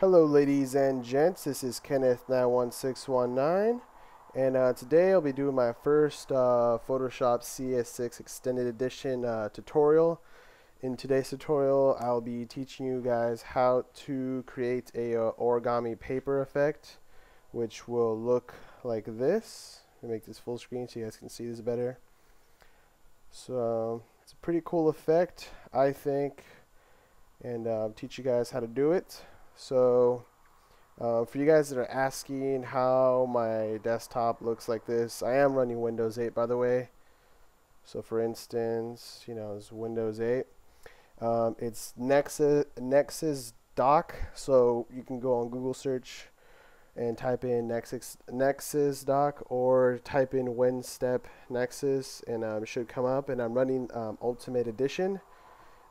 Hello ladies and gents, this is Kenneth91619 and today I'll be doing my first Photoshop CS6 Extended Edition tutorial. In today's tutorial I'll be teaching you guys how to create a origami paper effect, which will look like this. Let me make this full screen so you guys can see this better. So it's a pretty cool effect, I think, and teach you guys how to do it. So for you guys that are asking how my desktop looks like this, I am running Windows 8, by the way. So for instance, it's Windows 8. It's Nexus dock, so you can go on Google search and type in Nexus dock, or type in Winstep Nexus, and it should come up. And I'm running Ultimate Edition.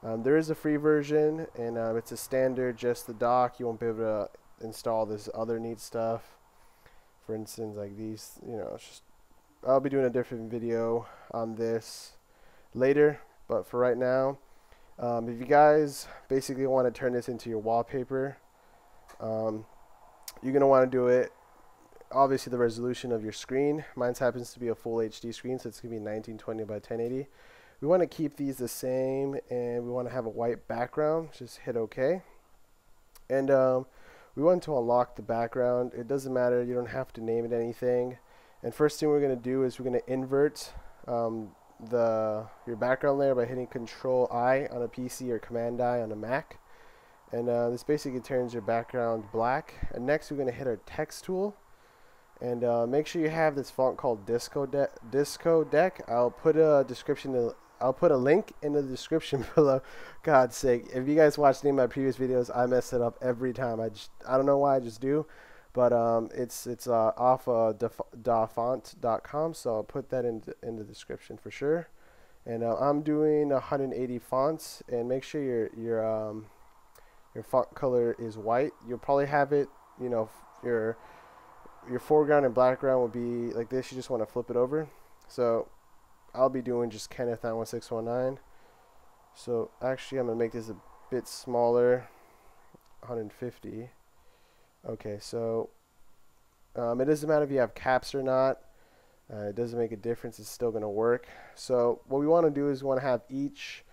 There is a free version, and it's a standard, just the dock. You won't be able to install this other neat stuff. For instance, like these, I'll be doing a different video on this later, but for right now, if you guys basically want to turn this into your wallpaper, you're going to want to do it, obviously, the resolution of your screen. Mine happens to be a full HD screen, so it's going to be 1920 by 1080. We want to keep these the same, and we want to have a white background. Just hit OK. And we want to unlock the background. It doesn't matter. You don't have to name it anything. And first thing we're going to do is we're going to invert your background layer by hitting Control I on a PC or Command I on a Mac. And this basically turns your background black. And next we're going to hit our text tool. And make sure you have this font called Disco Deck. I'll put a link in the description below. God's sake, if you guys watched any of my previous videos, I mess it up every time. I don't know why, I just do. But it's off dafont.com, so I'll put that in the description for sure. And I'm doing 180 fonts, and make sure your font color is white. You'll probably have it, your foreground and background will be like this. You just want to flip it over. So I'll be doing just Kenneth91619. So actually I'm going to make this a bit smaller, 150. Okay, so it doesn't matter if you have caps or not. It doesn't make a difference. It's still going to work. So what we want to do is we want to have each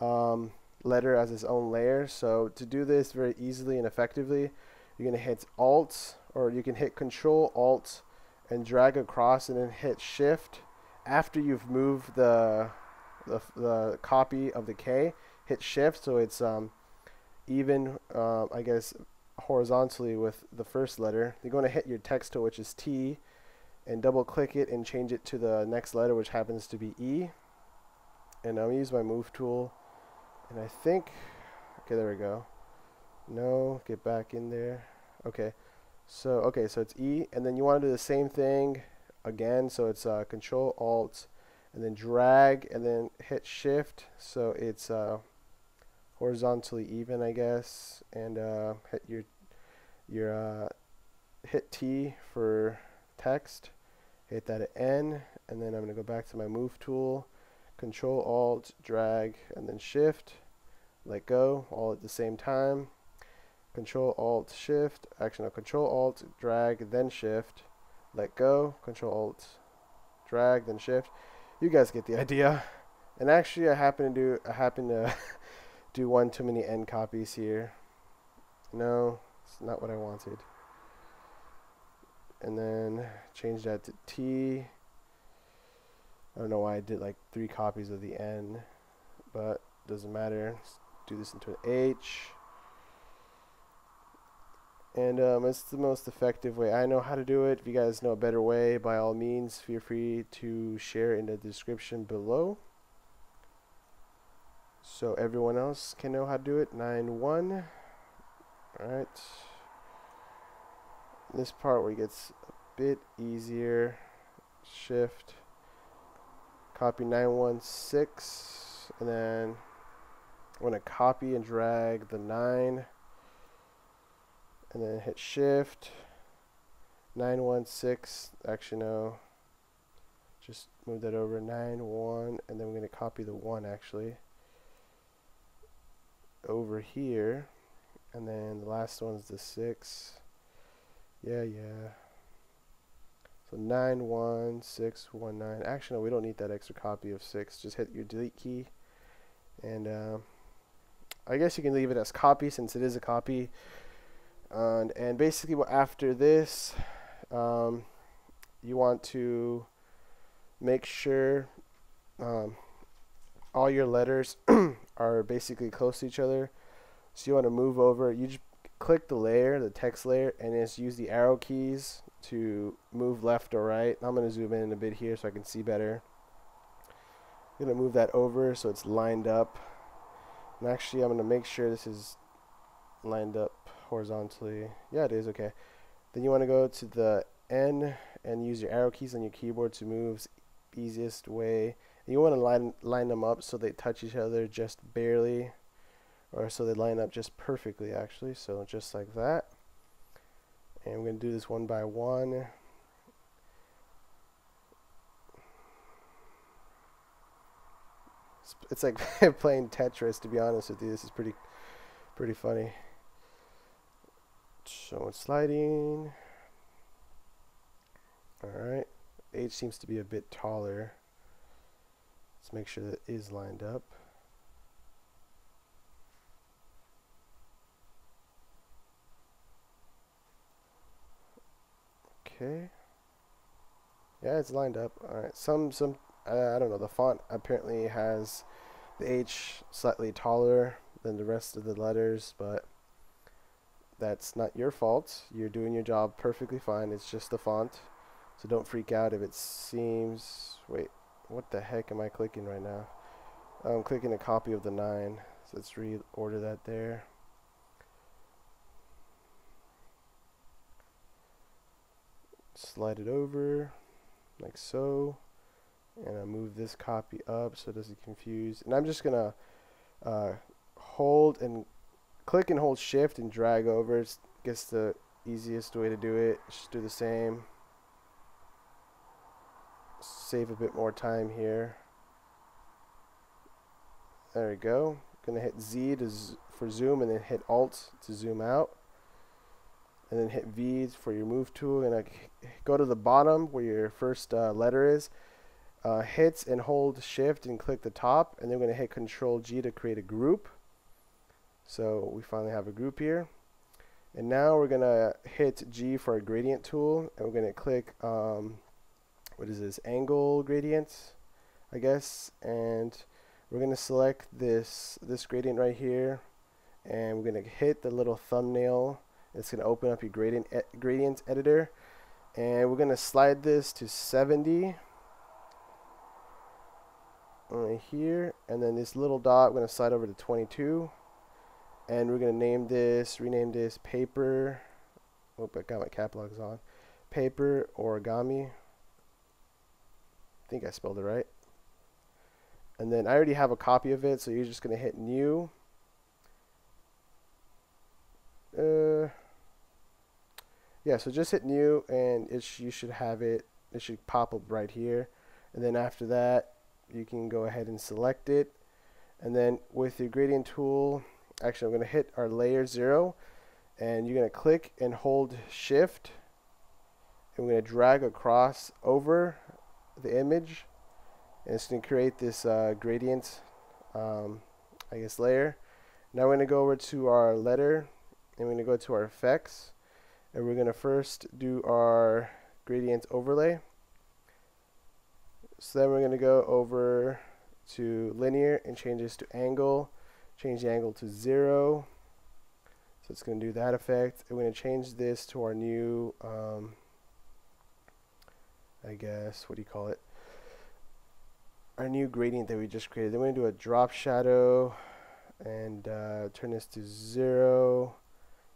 letter as its own layer. So to do this very easily and effectively, you're going to hit Alt, or you can hit Control Alt and drag across, and then hit Shift. After you've moved the copy of the K, hit Shift so it's even, I guess, horizontally with the first letter. You're going to hit your text tool, which is T, and double click it and change it to the next letter, which happens to be E. And I'm going to use my move tool, and I think, okay, there we go. No, get back in there. Okay, so it's E, and then you want to do the same thing again, so it's Control Alt and then drag and then hit Shift so it's horizontally even, I guess, and hit hit T for text, hit that at N, and then I'm going to go back to my move tool, Control Alt, drag, and then Shift, let go, all at the same time. Control Alt Shift, actually no, Control Alt, drag, then Shift, let go, Control Alt, drag, then Shift. You guys get the idea. And actually I happen to do one too many end copies here. No, it's not what I wanted. And then change that to T. I don't know why I did like 3 copies of the N, but doesn't matter. Let's do this into an H. And it's the most effective way I know how to do it. If you guys know a better way, by all means, feel free to share in the description below, so everyone else can know how to do it. 9-1. Alright. This part where it gets a bit easier. Shift. Copy 916. And then I want to copy and drag the 9. And then hit Shift, 916, actually no, just move that over, 9-1, and then we're going to copy the 1 actually over here, And then the last one's the 6. Yeah. So 91619. Actually, no, we don't need that extra copy of 6. Just hit your delete key. And I guess you can leave it as copy since it is a copy. And basically, after this, you want to make sure all your letters are basically close to each other. So you want to move over. You just click the layer, the text layer, and just use the arrow keys to move left or right. I'm going to zoom in a bit here so I can see better. I'm going to move that over so it's lined up. And actually, I'm going to make sure this is lined up horizontally. Yeah, it is. Okay. Then you want to go to the N and use your arrow keys on your keyboard to move easiest way. And you want to line them up so they touch each other just barely, or so they line up just perfectly, actually. So just like that. And we're going to do this one by one. It's like playing Tetris, to be honest with you. This is pretty funny. So it's sliding. Alright. H seems to be a bit taller. Let's make sure that is lined up. Okay. Yeah, it's lined up. Alright. I don't know. The font apparently has the H slightly taller than the rest of the letters, but that's not your fault. You're doing your job perfectly fine. It's just the font. So don't freak out if it seems... Wait, what the heck am I clicking right now? I'm clicking a copy of the 9. So let's reorder that there. Slide it over, like so. And I move this copy up so it doesn't confuse. And I'm just going to click and hold shift and drag over. It's guess the easiest way to do it. Just do the same. Save a bit more time here. There we go. Gonna hit Z for zoom, and then hit Alt to zoom out, and then hit V for your move tool. And go to the bottom where your first letter is. Hit and hold shift and click the top, and then we're gonna hit Control G to create a group. So we finally have a group here. And now we're gonna hit G for our gradient tool, and we're gonna click what is this, angle gradient, I guess, and we're gonna select this gradient right here, and we're gonna hit the little thumbnail. It's gonna open up your gradient editor, and we're gonna slide this to 70 right here, and then this little dot we're gonna slide over to 22, and we're gonna rename this paper. Oh, I got my cap locks on. Paper Origami. I think I spelled it right. And then I already have a copy of it, so you're just going to hit new. Yeah, so just hit new, and you should have it. It should pop up right here. And then after that, you can go ahead and select it. And then with your gradient tool, actually I'm going to hit our layer 0, and you're going to click and hold shift. And we're going to drag across over the image, and it's going to create this gradient, I guess, layer. Now we're going to go over to our letter, and we're going to go to our effects, and we're going to first do our gradient overlay. So then we're going to go over to linear and change this to angle, change the angle to 0. So it's going to do that effect. And we're going to change this to our new I guess, what do you call it? Our new gradient that we just created. Then we're going to do a drop shadow and turn this to 0,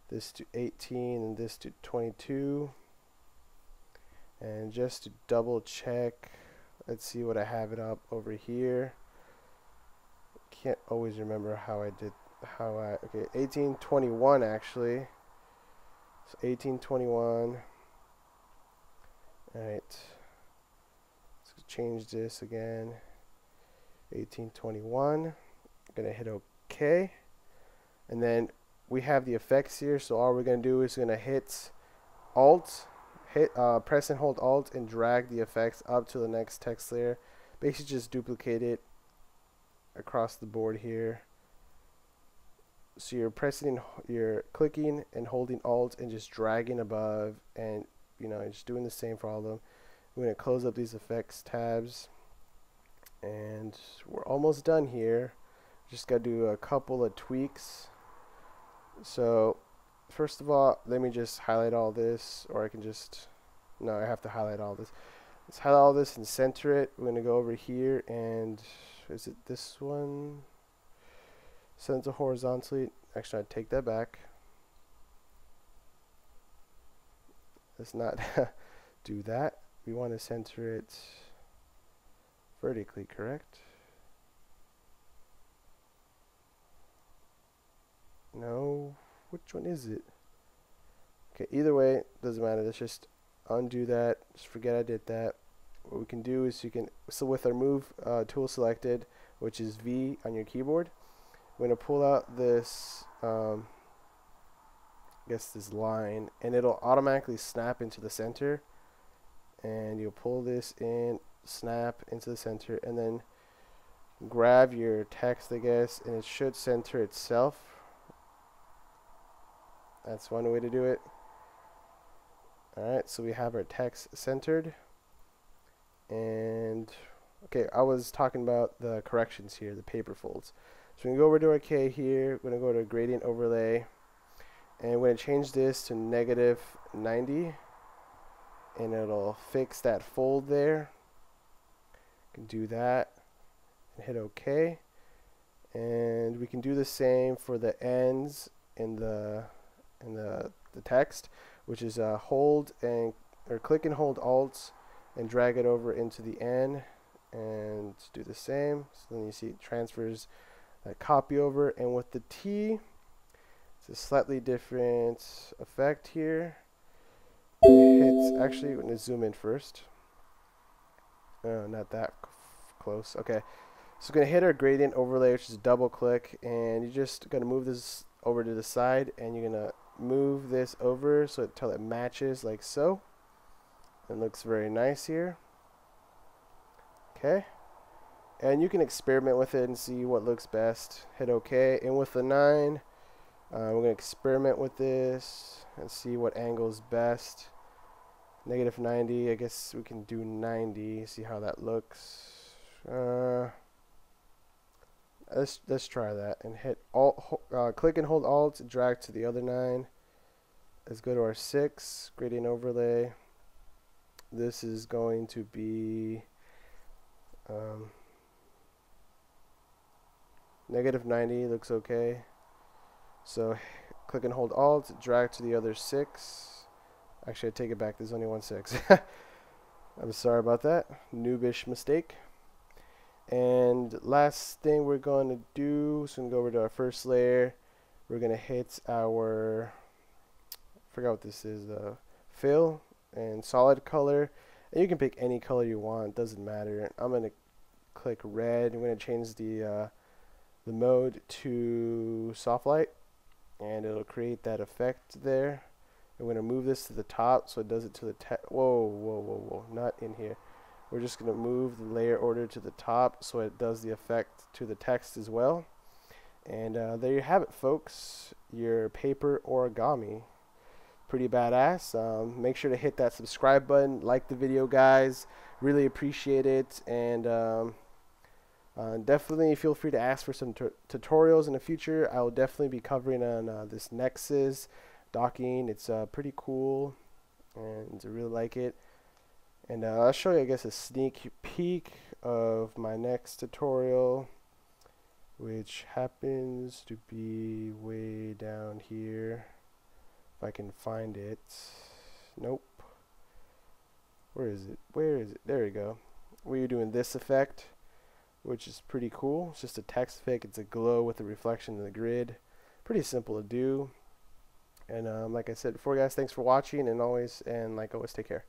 this to 18, and this to 22. And just to double check, let's see what I have it up over here. Can't always remember okay, 1821 actually. So 1821. Alright. Change this again. 1821. I'm gonna hit OK, and then we have the effects here. So all we're going to do is going to hit Alt, press and hold Alt and drag the effects up to the next text layer. Basically just duplicate it across the board here. So you're clicking and holding Alt and just dragging above, and just doing the same for all of them. We're going to close up these effects tabs, and we're almost done here. Just got to do a couple of tweaks. So first of all, let me just highlight all this, or I can just, no, I have to highlight all this. Let's highlight all this and center it. We're going to go over here, and is it this one? Center horizontally. Actually, I take that back. Let's not do that. We want to center it vertically, correct? No, which one is it? Okay, either way, doesn't matter. Let's just undo that. Just forget I did that. What we can do is so with our move tool selected, which is V on your keyboard, we're going to pull out this, this line, and it'll automatically snap into the center. And you'll pull this in, snap into the center, and then grab your text, and it should center itself. That's one way to do it. Alright, so we have our text centered. And okay, I was talking about the corrections here, the paper folds. So we're going to go over to our K here. We're going to go to gradient overlay, and we're going to change this to -90, and it'll fix that fold there. You can do that and hit OK, and we can do the same for the ends in the text, which is click and hold Alt and drag it over into the N, and do the same. So then you see it transfers that copy over, and with the T, it's a slightly different effect here. Actually, we're going to zoom in first. Not that close. Okay, so we're going to hit our gradient overlay, which is double click, and you're just going to move this over to the side, and you're going to move this over until it matches like so. It looks very nice here. Okay, and you can experiment with it and see what looks best. Hit OK, and with the 9, we're going to experiment with this and see what angle is best. -90, I guess we can do 90, see how that looks. Let's try that, and hit Alt, click and hold Alt, drag to the other 9. Let's go to our 6, gradient overlay. This is going to be -90, looks okay. So click and hold Alt, drag to the other 6. Actually, I take it back, there's only one 6. I'm sorry about that, noobish mistake. And last thing we're going to do, so we're going to go over to our first layer. We're going to hit our, I forgot what this is, fill and solid color. And you can pick any color you want, doesn't matter. I'm going to click red. I'm going to change the mode to soft light, and it'll create that effect there. I'm going to move this to the top so it does it to the whoa, not in here. We're just going to move the layer order to the top so it does the effect to the text as well. And there you have it, folks. Your paper origami. Pretty badass. Make sure to hit that subscribe button, like the video, guys. Really appreciate it. And definitely feel free to ask for some tutorials in the future. I will definitely be covering on this Nexus docking. It's pretty cool, and I really like it. And I'll show you, I guess, a sneak peek of my next tutorial, which happens to be way down here. If I can find it. Nope. Where is it? Where is it? There we go. We're doing this effect, which is pretty cool. It's just a text effect. It's a glow with a reflection in the grid. Pretty simple to do. And like I said before, guys, thanks for watching, and like always, take care.